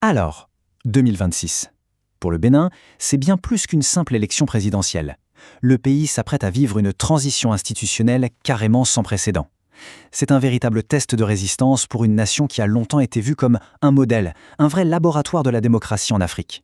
Alors, 2026. Pour le Bénin, c'est bien plus qu'une simple élection présidentielle. Le pays s'apprête à vivre une transition institutionnelle carrément sans précédent. C'est un véritable test de résistance pour une nation qui a longtemps été vue comme un modèle, un vrai laboratoire de la démocratie en Afrique.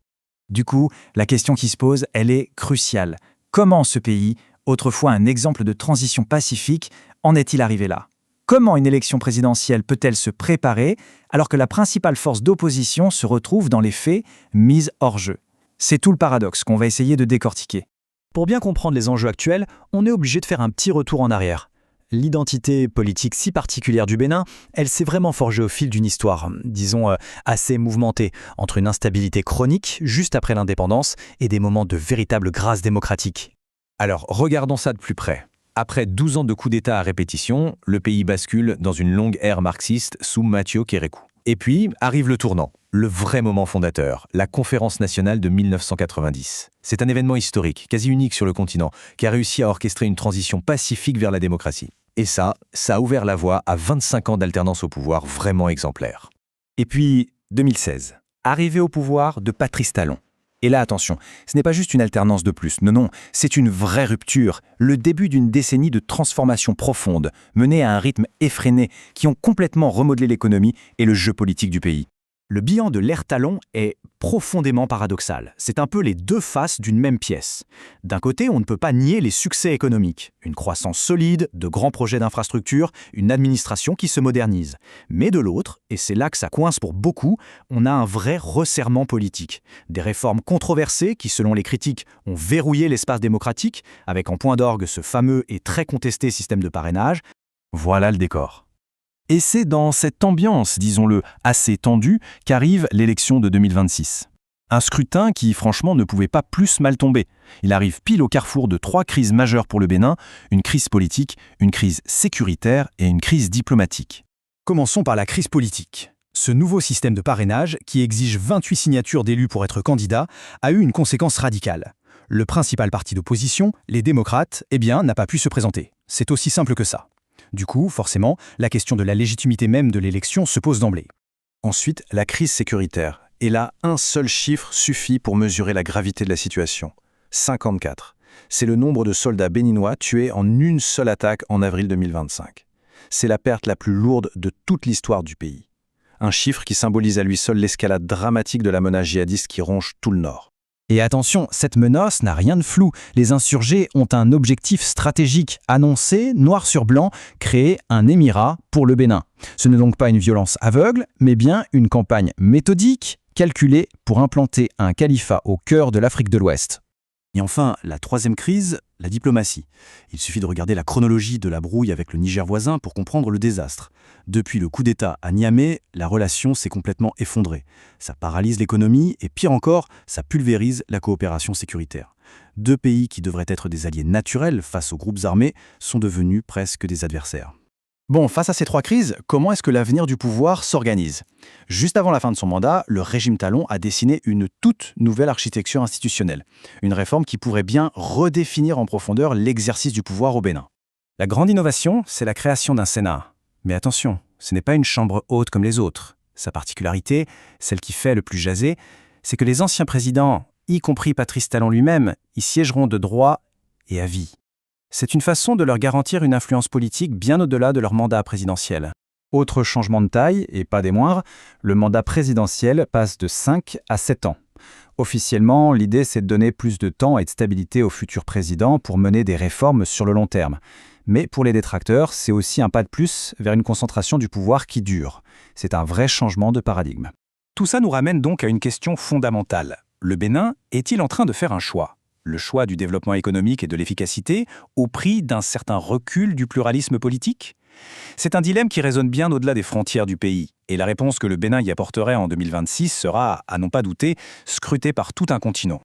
Du coup, la question qui se pose, elle est cruciale. Comment ce pays, autrefois un exemple de transition pacifique, en est-il arrivé là ? Comment une élection présidentielle peut-elle se préparer alors que la principale force d'opposition se retrouve dans les faits mise hors jeu ? C'est tout le paradoxe qu'on va essayer de décortiquer. Pour bien comprendre les enjeux actuels, on est obligé de faire un petit retour en arrière. L'identité politique si particulière du Bénin, elle s'est vraiment forgée au fil d'une histoire, disons, assez mouvementée, entre une instabilité chronique juste après l'indépendance et des moments de véritable grâce démocratique. Alors, regardons ça de plus près. Après 12 ans de coups d'État à répétition, le pays bascule dans une longue ère marxiste sous Mathieu Kérékou. Et puis arrive le tournant, le vrai moment fondateur, la Conférence nationale de 1990. C'est un événement historique, quasi unique sur le continent, qui a réussi à orchestrer une transition pacifique vers la démocratie. Et ça a ouvert la voie à 25 ans d'alternance au pouvoir vraiment exemplaire. Et puis, 2016, arrivée au pouvoir de Patrice Talon. Et là, attention, ce n'est pas juste une alternance de plus, non, c'est une vraie rupture, le début d'une décennie de transformation profonde, menée à un rythme effréné, qui ont complètement remodelé l'économie et le jeu politique du pays. Le bilan de l'ère Talon est profondément paradoxal. C'est un peu les deux faces d'une même pièce. D'un côté, on ne peut pas nier les succès économiques. Une croissance solide, de grands projets d'infrastructure, une administration qui se modernise. Mais de l'autre, et c'est là que ça coince pour beaucoup, on a un vrai resserrement politique. Des réformes controversées qui, selon les critiques, ont verrouillé l'espace démocratique, avec en point d'orgue ce fameux et très contesté système de parrainage. Voilà le décor. Et c'est dans cette ambiance, disons-le, assez tendue, qu'arrive l'élection de 2026. Un scrutin qui, franchement, ne pouvait pas plus mal tomber. Il arrive pile au carrefour de 3 crises majeures pour le Bénin, une crise politique, une crise sécuritaire et une crise diplomatique. Commençons par la crise politique. Ce nouveau système de parrainage, qui exige 28 signatures d'élus pour être candidat, a eu une conséquence radicale. Le principal parti d'opposition, les démocrates, n'a pas pu se présenter. C'est aussi simple que ça. Du coup, forcément, la question de la légitimité même de l'élection se pose d'emblée. Ensuite, la crise sécuritaire. Et là, un seul chiffre suffit pour mesurer la gravité de la situation. 54. C'est le nombre de soldats béninois tués en une seule attaque en avril 2025. C'est la perte la plus lourde de toute l'histoire du pays. Un chiffre qui symbolise à lui seul l'escalade dramatique de la menace djihadiste qui ronge tout le nord. Et attention, cette menace n'a rien de flou. Les insurgés ont un objectif stratégique annoncé, noir sur blanc, créer un émirat pour le Bénin. Ce n'est donc pas une violence aveugle, mais bien une campagne méthodique, calculée pour implanter un califat au cœur de l'Afrique de l'Ouest. Et enfin, la troisième crise, la diplomatie. Il suffit de regarder la chronologie de la brouille avec le Niger voisin pour comprendre le désastre. Depuis le coup d'État à Niamey, la relation s'est complètement effondrée. Ça paralyse l'économie et pire encore, ça pulvérise la coopération sécuritaire. 2 pays qui devraient être des alliés naturels face aux groupes armés sont devenus presque des adversaires. Bon, face à ces 3 crises, comment est-ce que l'avenir du pouvoir s'organise ? Juste avant la fin de son mandat, le régime Talon a dessiné une toute nouvelle architecture institutionnelle. Une réforme qui pourrait bien redéfinir en profondeur l'exercice du pouvoir au Bénin. La grande innovation, c'est la création d'un Sénat. Mais attention, ce n'est pas une chambre haute comme les autres. Sa particularité, celle qui fait le plus jaser, c'est que les anciens présidents, y compris Patrice Talon lui-même, y siégeront de droit et à vie. C'est une façon de leur garantir une influence politique bien au-delà de leur mandat présidentiel. Autre changement de taille, et pas des moindres, le mandat présidentiel passe de 5 à 7 ans. Officiellement, l'idée c'est de donner plus de temps et de stabilité au futur président pour mener des réformes sur le long terme. Mais pour les détracteurs, c'est aussi un pas de plus vers une concentration du pouvoir qui dure. C'est un vrai changement de paradigme. Tout ça nous ramène donc à une question fondamentale. Le Bénin est-il en train de faire un choix ? Le choix du développement économique et de l'efficacité au prix d'un certain recul du pluralisme politique ? C'est un dilemme qui résonne bien au-delà des frontières du pays. Et la réponse que le Bénin y apporterait en 2026 sera, à n'en pas douter, scrutée par tout un continent.